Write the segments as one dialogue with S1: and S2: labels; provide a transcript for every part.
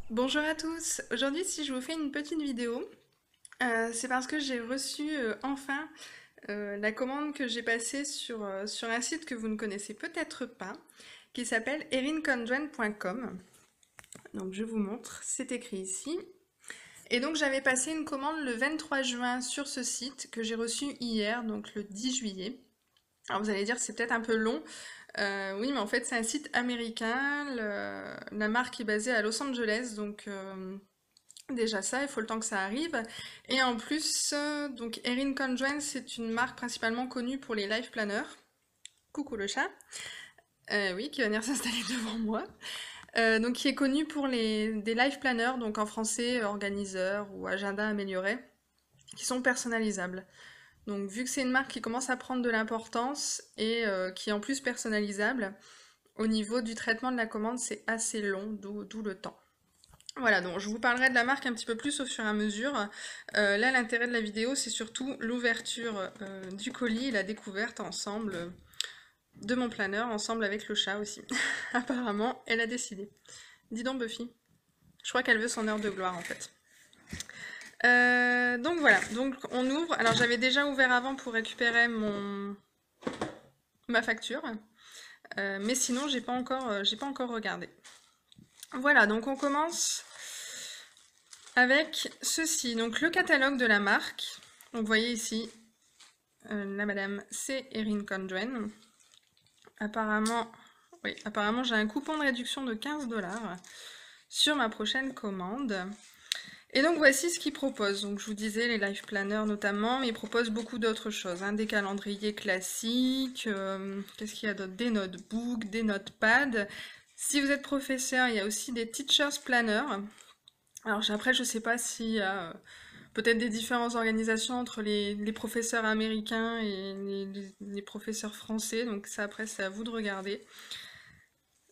S1: Bonjour à tous. Aujourd'hui, si je vous fais une petite vidéo, c'est parce que j'ai reçu enfin la commande que j'ai passée sur un site que vous ne connaissez peut-être pas, qui s'appelle erinconjoint.com. Donc je vous montre, c'est écrit ici. Et donc j'avais passé une commande le 23 juin sur ce site que j'ai reçu hier, donc le 10 juillet. Alors vous allez dire c'est peut-être un peu long. Oui, mais en fait c'est un site américain. La marque est basée à Los Angeles, donc déjà ça, il faut le temps que ça arrive. Et en plus, donc Erin Conjoint, c'est une marque principalement connue pour les life planners. Coucou le chat. Oui, qui va venir s'installer devant moi. Donc qui est connue pour des life planners, donc en français organiseur ou agenda amélioré, qui sont personnalisables. Donc vu que c'est une marque qui commence à prendre de l'importance et qui est en plus personnalisable, au niveau du traitement de la commande, c'est assez long, d'où le temps. Voilà, donc je vous parlerai de la marque un petit peu plus au fur et à mesure. Là, l'intérêt de la vidéo, c'est surtout l'ouverture du colis et la découverte ensemble de mon planeur, ensemble avec le chat aussi. Apparemment, elle a décidé. Dis donc, Buffy. Je crois qu'elle veut son heure de gloire, en fait. Donc voilà, donc on ouvre. Alors j'avais déjà ouvert avant pour récupérer ma facture, mais sinon j'ai pas encore regardé. Voilà, donc on commence avec ceci, donc le catalogue de la marque. Donc vous voyez ici, la madame, c'est Erin Conjoint. Apparemment, oui, apparemment j'ai un coupon de réduction de 15 $ sur ma prochaine commande. Et donc voici ce qu'ils proposent. Donc je vous disais les life planners notamment, mais ils proposent beaucoup d'autres choses, hein. Des calendriers classiques, qu'est-ce qu'il y a d'autre? Des notebooks, des notepads. Si vous êtes professeur, il y a aussi des teachers planners. Alors après, je sais pas s'il y a peut-être des différences d'organisation entre les professeurs américains et les professeurs français, donc ça après c'est à vous de regarder.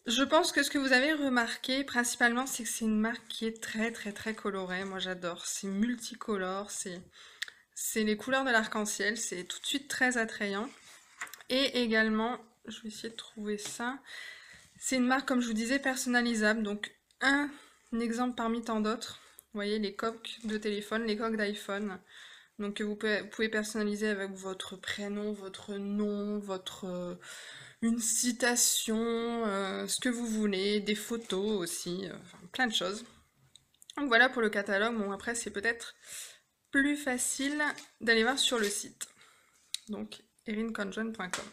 S1: Je pense que ce que vous avez remarqué principalement, c'est que c'est une marque qui est très très très colorée. Moi j'adore, c'est multicolore, c'est les couleurs de l'arc-en-ciel, c'est tout de suite très attrayant. Et également, je vais essayer de trouver ça. C'est une marque, comme je vous disais, personnalisable. Donc un exemple parmi tant d'autres. Vous voyez les coques de téléphone, les coques d'iPhone. Donc vous pouvez personnaliser avec votre prénom, votre nom, une citation, ce que vous voulez, des photos aussi, enfin, plein de choses. Donc voilà pour le catalogue. Bon après c'est peut-être plus facile d'aller voir sur le site. Donc erinconjoint.com.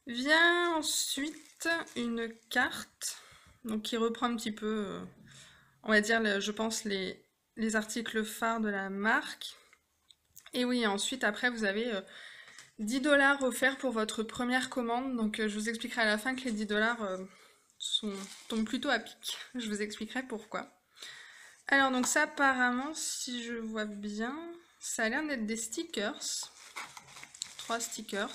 S1: Vient ensuite une carte, donc qui reprend un petit peu, on va dire, je pense, les articles phares de la marque. Et oui, ensuite, après, vous avez 10 $ offerts pour votre première commande. Donc, je vous expliquerai à la fin que les 10 $ tombent plutôt à pic. Je vous expliquerai pourquoi. Alors, donc ça, apparemment, si je vois bien, ça a l'air d'être des stickers. 3 stickers.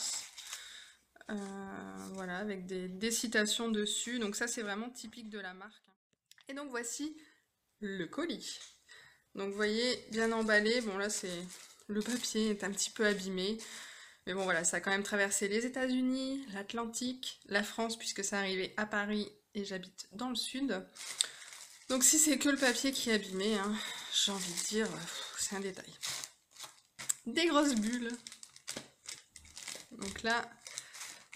S1: Voilà, avec des citations dessus. Donc ça, c'est vraiment typique de la marque. Et donc, voici le colis. Donc, vous voyez, bien emballé. Bon, là, le papier est un petit peu abîmé. Mais bon, voilà, ça a quand même traversé les États-Unis, l'Atlantique, la France, puisque ça arrivait à Paris et j'habite dans le sud. Donc, si c'est que le papier qui est abîmé, hein, j'ai envie de dire, c'est un détail. Des grosses bulles. Donc là,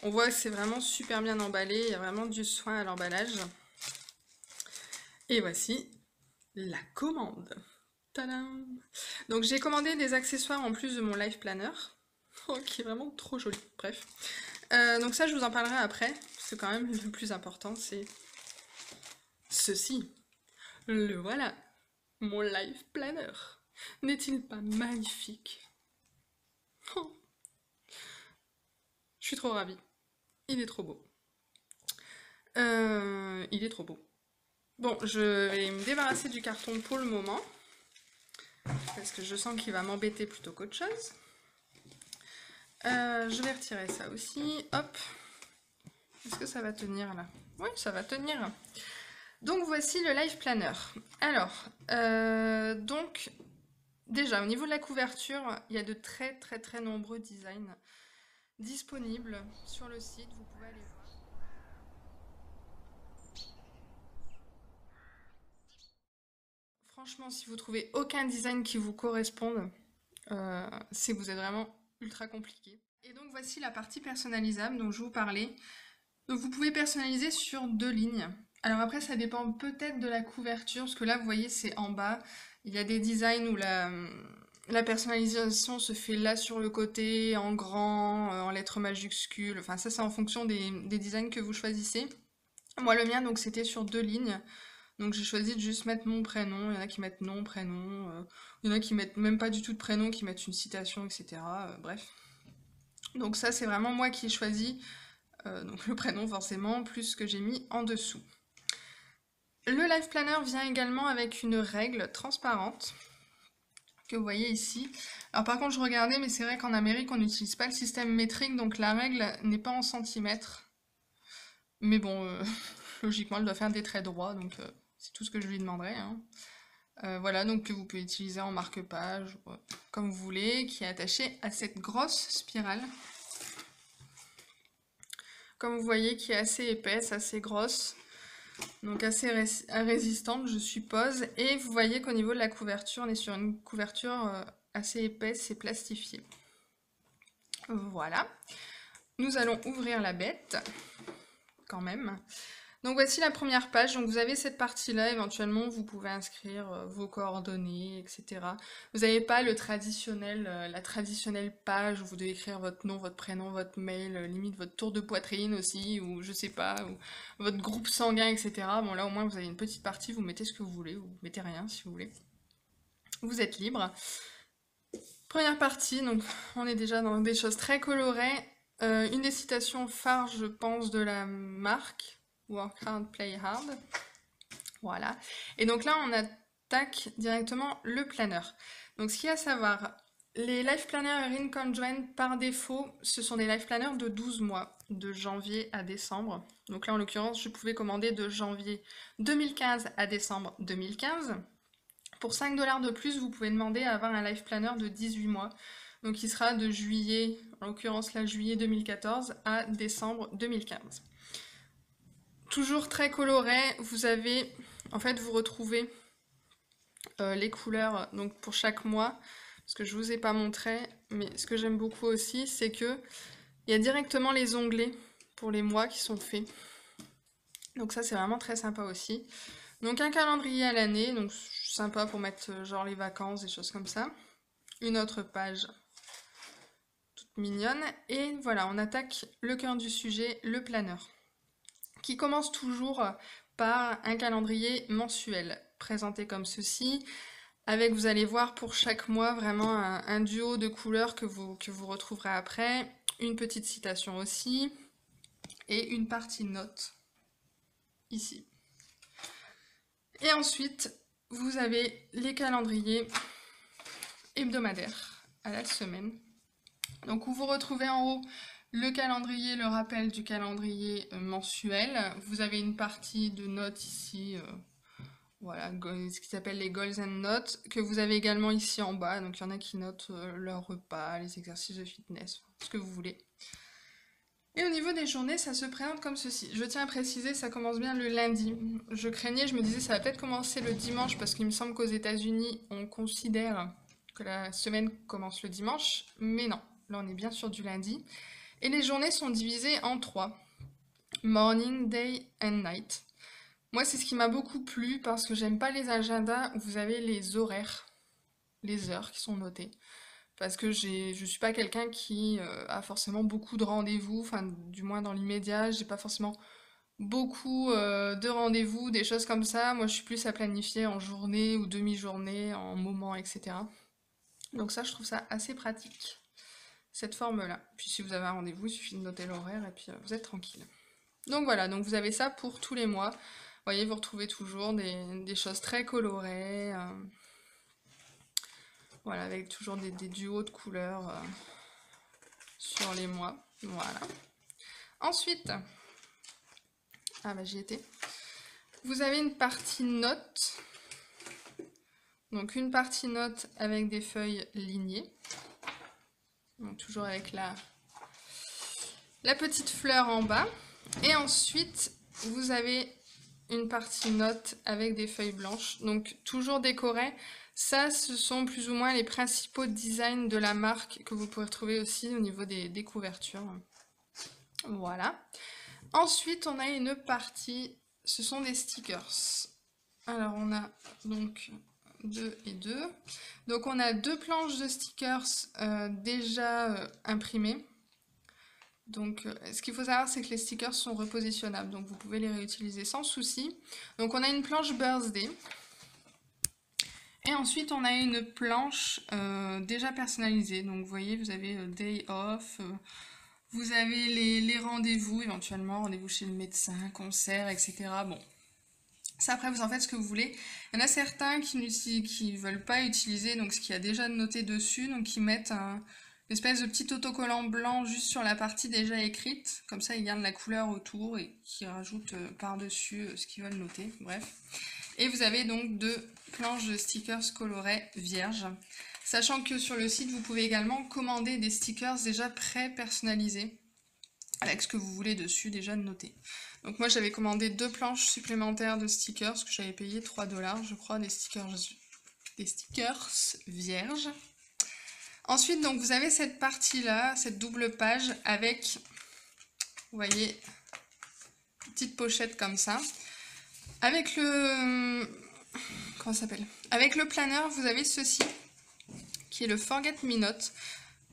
S1: on voit que c'est vraiment super bien emballé, il y a vraiment du soin à l'emballage. Et voici la commande. Tadam! Donc j'ai commandé des accessoires en plus de mon life planner, qui est vraiment trop joli. Bref. Donc ça, je vous en parlerai après, parce que quand même, le plus important, c'est ceci. Le voilà, mon life planner. N'est-il pas magnifique? Oh, je suis trop ravie. Il est trop beau. Il est trop beau. Bon, je vais me débarrasser du carton pour le moment, parce que je sens qu'il va m'embêter plutôt qu'autre chose. Je vais retirer ça aussi. Hop. Est-ce que ça va tenir là? Oui, ça va tenir. Donc voici le Life Planner. Alors, donc déjà au niveau de la couverture, il y a de très très très nombreux designs disponibles sur le site. Vous pouvez aller voir. Franchement, si vous trouvez aucun design qui vous corresponde, c'est que vous êtes vraiment ultra compliqué. Et donc voici la partie personnalisable dont je vous parlais. Donc vous pouvez personnaliser sur 2 lignes. Alors après, ça dépend peut-être de la couverture, parce que là, vous voyez, c'est en bas. Il y a des designs où la personnalisation se fait là sur le côté, en grand, en lettres majuscules. Enfin, ça, c'est en fonction des designs que vous choisissez. Moi, le mien, donc, c'était sur 2 lignes. Donc, j'ai choisi de juste mettre mon prénom. Il y en a qui mettent nom, prénom. Il y en a qui mettent même pas du tout de prénom, qui mettent une citation, etc. Bref. Donc ça, c'est vraiment moi qui ai choisi. Donc le prénom, forcément, plus ce que j'ai mis en dessous. Le Life Planner vient également avec une règle transparente que vous voyez ici. Alors par contre, je regardais, mais c'est vrai qu'en Amérique, on n'utilise pas le système métrique, donc la règle n'est pas en centimètres. Mais bon, logiquement, elle doit faire des traits droits, donc c'est tout ce que je lui demanderai. Hein. Voilà, donc que vous pouvez utiliser en marque-page, comme vous voulez, qui est attaché à cette grosse spirale. Comme vous voyez, qui est assez épaisse, assez grosse. Donc assez résistante, je suppose. Et vous voyez qu'au niveau de la couverture, on est sur une couverture assez épaisse et plastifiée. Voilà. Nous allons ouvrir la bête, quand même. Donc voici la première page. Donc vous avez cette partie-là, éventuellement vous pouvez inscrire vos coordonnées, etc. Vous n'avez pas le traditionnel, la traditionnelle page où vous devez écrire votre nom, votre prénom, votre mail, limite votre tour de poitrine aussi, ou je sais pas, ou votre groupe sanguin, etc. Bon là au moins vous avez une petite partie, vous mettez ce que vous voulez, ou vous mettez rien si vous voulez. Vous êtes libre. Première partie, donc on est déjà dans des choses très colorées. Une des citations phares, je pense, de la marque. Work hard, play hard. Voilà. Et donc là, on attaque directement le planner. Donc ce qu'il y a à savoir, les Life Planner Erin Condren, par défaut, ce sont des Life Planners de 12 mois, de janvier à décembre. Donc là, en l'occurrence, je pouvais commander de janvier 2015 à décembre 2015. Pour 5 $ de plus, vous pouvez demander à avoir un Life Planner de 18 mois. Donc il sera de juillet, en l'occurrence là, juillet 2014 à décembre 2015. Toujours très coloré, vous avez, en fait vous retrouvez les couleurs donc pour chaque mois, parce que je vous ai pas montré, mais ce que j'aime beaucoup aussi, c'est que il y a directement les onglets pour les mois qui sont faits. Donc ça c'est vraiment très sympa aussi. Donc un calendrier à l'année, donc sympa pour mettre genre les vacances, des choses comme ça. Une autre page toute mignonne, et voilà, on attaque le cœur du sujet, le planner, qui commence toujours par un calendrier mensuel, présenté comme ceci, avec, vous allez voir, pour chaque mois, vraiment un duo de couleurs que vous retrouverez après, une petite citation aussi, et une partie note, ici. Et ensuite, vous avez les calendriers hebdomadaires à la semaine. Donc, où vous retrouvez en haut le calendrier, le rappel du calendrier mensuel. Vous avez une partie de notes ici, voilà, ce qui s'appelle les goals and notes, que vous avez également ici en bas. Donc il y en a qui notent leur repas, les exercices de fitness, ce que vous voulez. Et au niveau des journées, ça se présente comme ceci. Je tiens à préciser, ça commence bien le lundi. Je craignais, je me disais, ça va peut-être commencer le dimanche, parce qu'il me semble qu'aux États-Unis, on considère que la semaine commence le dimanche, mais non. Là, on est bien sur du lundi. Et les journées sont divisées en 3. Morning, day and night. Moi, c'est ce qui m'a beaucoup plu parce que j'aime pas les agendas où vous avez les horaires, les heures qui sont notées. Parce que je suis pas quelqu'un qui a forcément beaucoup de rendez-vous, enfin, du moins dans l'immédiat, j'ai pas forcément beaucoup de rendez-vous, des choses comme ça. Moi, je suis plus à planifier en journée ou demi-journée, en moment, etc. Donc ça, je trouve ça assez pratique, cette forme-là. Puis si vous avez un rendez-vous, il suffit de noter l'horaire et puis vous êtes tranquille. Donc voilà, donc vous avez ça pour tous les mois. Vous voyez, vous retrouvez toujours des choses très colorées. Voilà, avec toujours des duos de couleurs sur les mois. Voilà. Ensuite, ah bah j'y étais. Vous avez une partie notes. Donc une partie notes avec des feuilles lignées. Donc toujours avec la petite fleur en bas. Et ensuite, vous avez une partie note avec des feuilles blanches, donc toujours décoré. Ça, ce sont plus ou moins les principaux designs de la marque que vous pourrez retrouver aussi au niveau des couvertures. Voilà. Ensuite, on a une partie, ce sont des stickers. Alors, on a donc 2 et 2. Donc, on a 2 planches de stickers déjà imprimées. Donc, ce qu'il faut savoir, c'est que les stickers sont repositionnables, donc vous pouvez les réutiliser sans souci. Donc, on a une planche birthday. Et ensuite, on a une planche déjà personnalisée. Donc, vous voyez, vous avez day off, vous avez les rendez-vous, éventuellement, rendez-vous chez le médecin, concert, etc. Bon, ça, après, vous en faites ce que vous voulez. Il y en a certains qui ne veulent pas utiliser donc ce qu'il y a déjà noté dessus, donc qui mettent une espèce de petit autocollant blanc juste sur la partie déjà écrite. Comme ça, ils gardent la couleur autour et qui rajoutent par-dessus ce qu'ils veulent noter. Bref. Et vous avez donc 2 planches de stickers colorés vierges. Sachant que sur le site, vous pouvez également commander des stickers déjà pré-personnalisés avec ce que vous voulez dessus déjà noté. Donc moi j'avais commandé 2 planches supplémentaires de stickers que j'avais payé 3 $ je crois, des stickers vierges. Ensuite donc vous avez cette partie là, cette double page avec, vous voyez, une petite pochette comme ça. Avec le, comment ça s'appelle ? Avec le planeur vous avez ceci, qui est le Forget Me Note,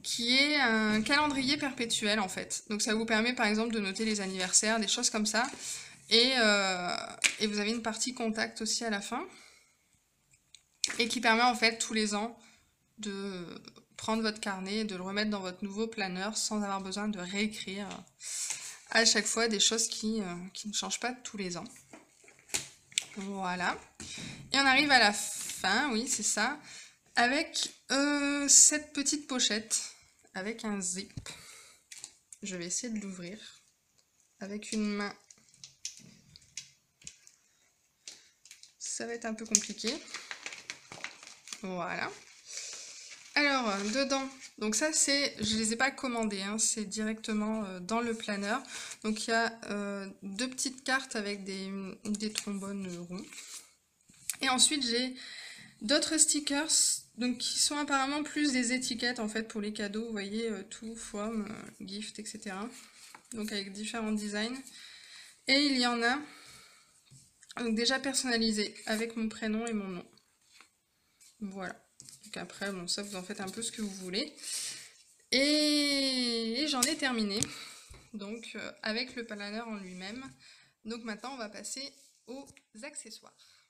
S1: qui est un calendrier perpétuel en fait. Donc ça vous permet par exemple de noter les anniversaires, des choses comme ça. Et vous avez une partie contact aussi à la fin. Et qui permet en fait tous les ans de prendre votre carnet et de le remettre dans votre nouveau planeur sans avoir besoin de réécrire à chaque fois des choses qui ne changent pas tous les ans. Voilà. Et on arrive à la fin, oui c'est ça, avec cette petite pochette. Avec un zip. Je vais essayer de l'ouvrir avec une main. Ça va être un peu compliqué. Voilà. Alors, dedans, donc ça c'est, je les ai pas commandés, hein, c'est directement dans le planeur. Donc il y a 2 petites cartes avec des trombones ronds. Et ensuite j'ai d'autres stickers donc, qui sont apparemment plus des étiquettes en fait pour les cadeaux, vous voyez, to, from, gift, etc. Donc avec différents designs. Et il y en a donc, déjà personnalisés avec mon prénom et mon nom. Voilà. Donc après, bon, ça vous en faites un peu ce que vous voulez. Et j'en ai terminé. Donc avec le planeur en lui-même. Donc maintenant, on va passer aux accessoires.